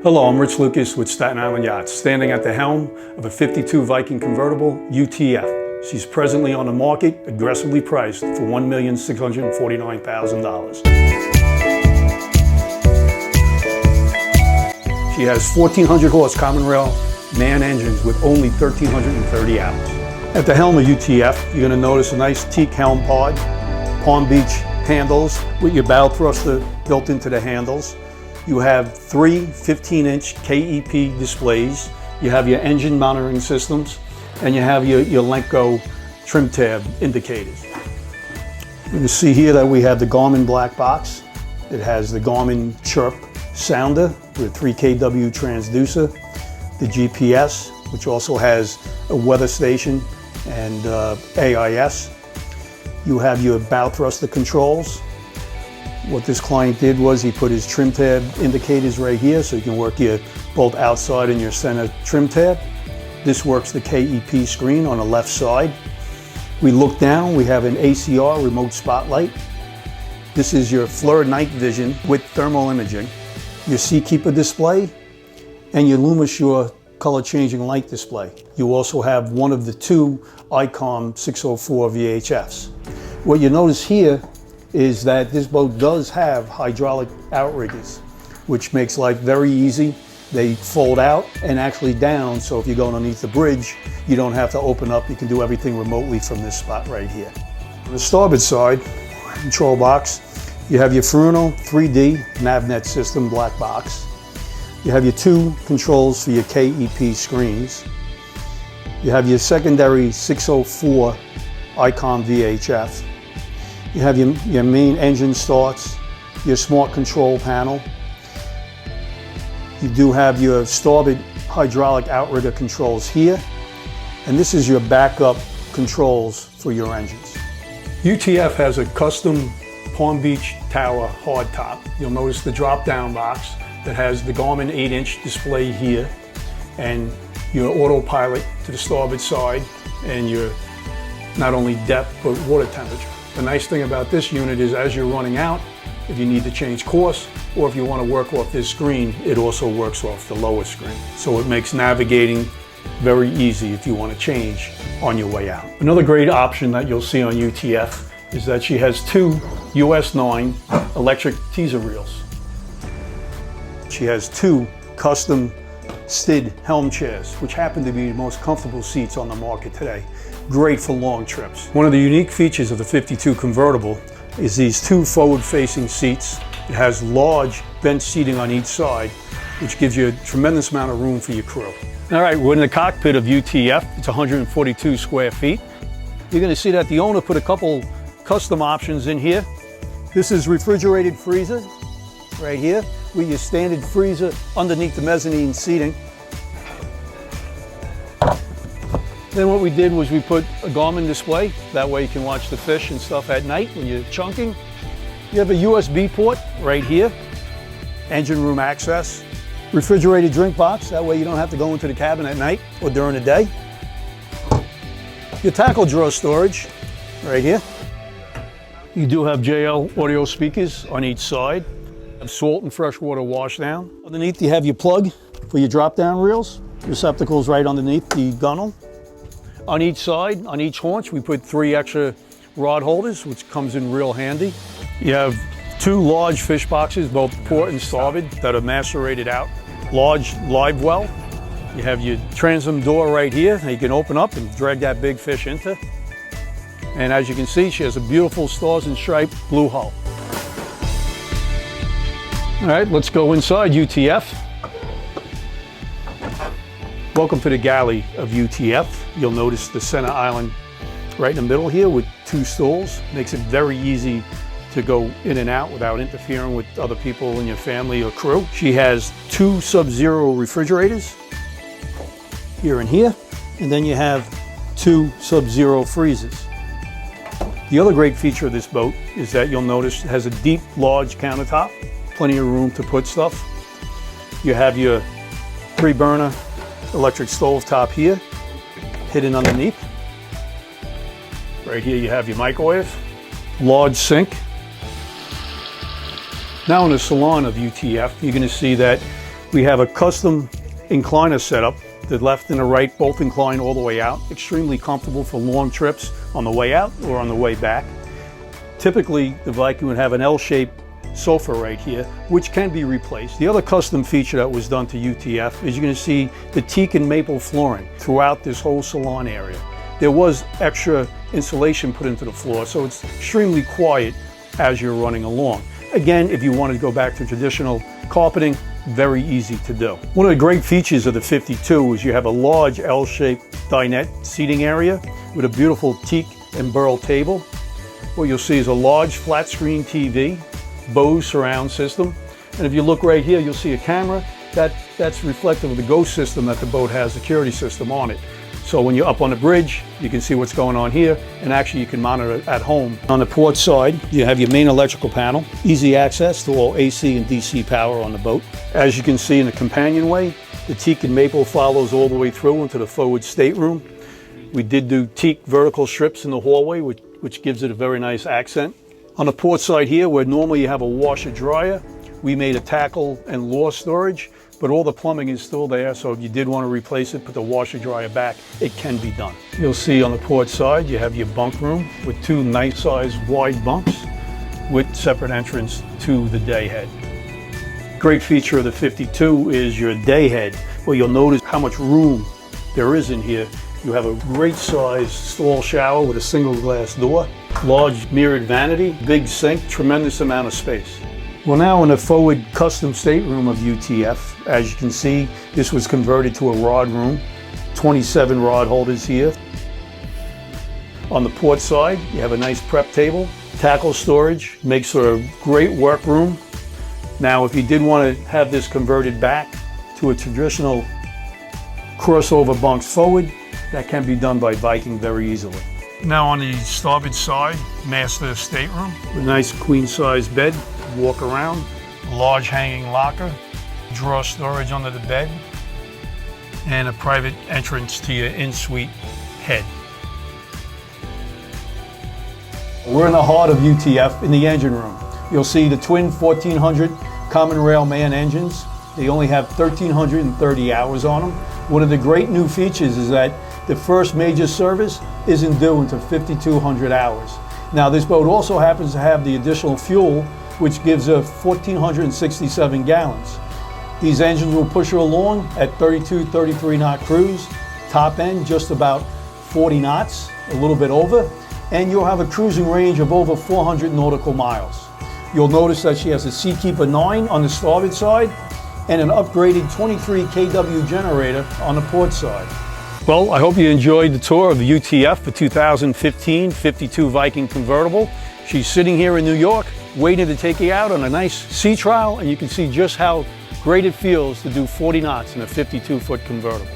Hello, I'm Rich Lucas with Staten Island Yachts, standing at the helm of a 52 Viking convertible UTF. She's presently on the market, aggressively priced for $1,649,000. She has 1,400 horse common rail man engines with only 1,330 hours. At the helm of UTF, you're going to notice a nice teak helm pod, Palm Beach handles with your bow thruster built into the handles. You have three 15-inch KEP displays. You have your engine monitoring systems, and you have your Lenco trim tab indicators. You can see here that we have the Garmin black box. It has the Garmin Chirp sounder with a 3 kW transducer, the GPS, which also has a weather station and AIS. You have your bow thruster controls. What this client did was he put his trim tab indicators right here so you can work your both outside and your center trim tab. This works the KEP screen on the left side. We look down, we have an ACR remote spotlight. This is your FLIR night vision with thermal imaging, your Seakeeper display, and your LumaSure color changing light display. You also have one of the two ICOM 604 VHFs. What you notice here is that this boat does have hydraulic outriggers, which makes life very easy. They fold out and actually down, so if you're going underneath the bridge, you don't have to open up. You can do everything remotely from this spot right here. On the starboard side, control box, you have your Furuno 3D NavNet system black box. You have your two controls for your KEP screens. You have your secondary 604 ICOM VHF. You have your main engine starts, your smart control panel. You do have your starboard hydraulic outrigger controls here. And this is your backup controls for your engines. UTF has a custom Palm Beach Tower hardtop. You'll notice the drop-down box that has the Garmin 8-inch display here and your autopilot to the starboard side and your not only depth but water temperature. The nice thing about this unit is as you're running out, if you need to change course or if you want to work off this screen, it also works off the lower screen. So it makes navigating very easy if you want to change on your way out. Another great option that you'll see on UTF is that she has two US 9 electric teaser reels. She has two custom STID helm chairs, which happen to be the most comfortable seats on the market today. Great for long trips. One of the unique features of the 52 convertible is these two forward-facing seats. It has large bench seating on each side, which gives you a tremendous amount of room for your crew. All right, we're in the cockpit of UTF. It's 142 square feet. You're going to see that the owner put a couple custom options in here. This is refrigerated freezer right here with your standard freezer underneath the mezzanine seating. Then what we did was we put a Garmin display. That way you can watch the fish and stuff at night when you're chunking. You have a USB port right here. Engine room access. Refrigerated drink box. That way you don't have to go into the cabin at night or during the day. Your tackle drawer storage right here. You do have JL audio speakers on each side. Have salt and freshwater washdown. Underneath you have your plug for your drop-down reels. Receptacles right underneath the gunnel. On each side, on each haunch, we put 3 extra rod holders, which comes in real handy. You have 2 large fish boxes, both port and starboard, that are macerated out. Large live well. You have your transom door right here that you can open up and drag that big fish into. And as you can see, she has a beautiful stars and stripe blue hull. All right, let's go inside UTF. Welcome to the galley of UTF. You'll notice the center island right in the middle here with 2 stools. Makes it very easy to go in and out without interfering with other people in your family or crew. She has 2 Sub-Zero refrigerators here and here, and then you have 2 Sub-Zero freezers. The other great feature of this boat is that you'll notice it has a deep, large countertop, plenty of room to put stuff. You have your 3-burner electric stove top here, hidden underneath. Right here you have your microwave, large sink. Now in the salon of UTF, you're going to see that We have a custom incliner setup. The left and the right both incline all the way out. Extremely comfortable for long trips on the way out or on the way back. Typically, the Viking would have an L-shaped sofa right here, which can be replaced. The other custom feature that was done to UTF is you're going to see the teak and maple flooring throughout this whole salon area. There was extra insulation put into the floor, so it's extremely quiet as you're running along. Again, if you wanted to go back to traditional carpeting, very easy to do. One of the great features of the 52 is you have a large L-shaped dinette seating area with a beautiful teak and burl table. What you'll see is a large flat screen TV, Bose surround system. And if you look right here, you'll see a camera that's reflective of the Ghost system that the boat has, security system on it. So when you're up on the bridge, you can see what's going on here, and actually you can monitor it at home. On the port side, you have your main electrical panel, easy access to all AC and DC power on the boat. As you can see in the companionway, the teak and maple follows all the way through into the forward stateroom. We did do teak vertical strips in the hallway, which gives it a very nice accent. On the port side here, where normally you have a washer dryer, we made a tackle and lure storage, but all the plumbing is still there, so if you did want to replace it, put the washer dryer back, it can be done. You'll see on the port side, you have your bunk room with two nice sized wide bunks with separate entrance to the day head. Great feature of the 52 is your day head, where you'll notice how much room there is in here. You have a great size stall shower with a single glass door, large mirrored vanity, big sink, tremendous amount of space. We're now in the forward custom stateroom of UTF. As you can see, this was converted to a rod room, 27 rod holders here. On the port side, you have a nice prep table, tackle storage, makes for a great work room. Now, if you did want to have this converted back to a traditional crossover bunks forward, that can be done by Viking very easily. Now on the starboard side, master stateroom, a nice queen size bed, walk around, large hanging locker, drawer storage under the bed, and a private entrance to your in-suite head. We're in the heart of UTF in the engine room. You'll see the twin 1400 common rail man engines. They only have 1,330 hours on them. One of the great new features is that the first major service isn't due until 5,200 hours. Now this boat also happens to have the additional fuel, which gives a 1,467 gallons. These engines will push her along at 32, 33 knot cruise, top end just about 40 knots, a little bit over, and you'll have a cruising range of over 400 nautical miles. You'll notice that she has a Seakeeper 9 on the starboard side and an upgraded 23 kW generator on the port side. Well, I hope you enjoyed the tour of the UTF for 2015 52 Viking convertible. She's sitting here in New York, waiting to take you out on a nice sea trial, and you can see just how great it feels to do 40 knots in a 52-foot convertible.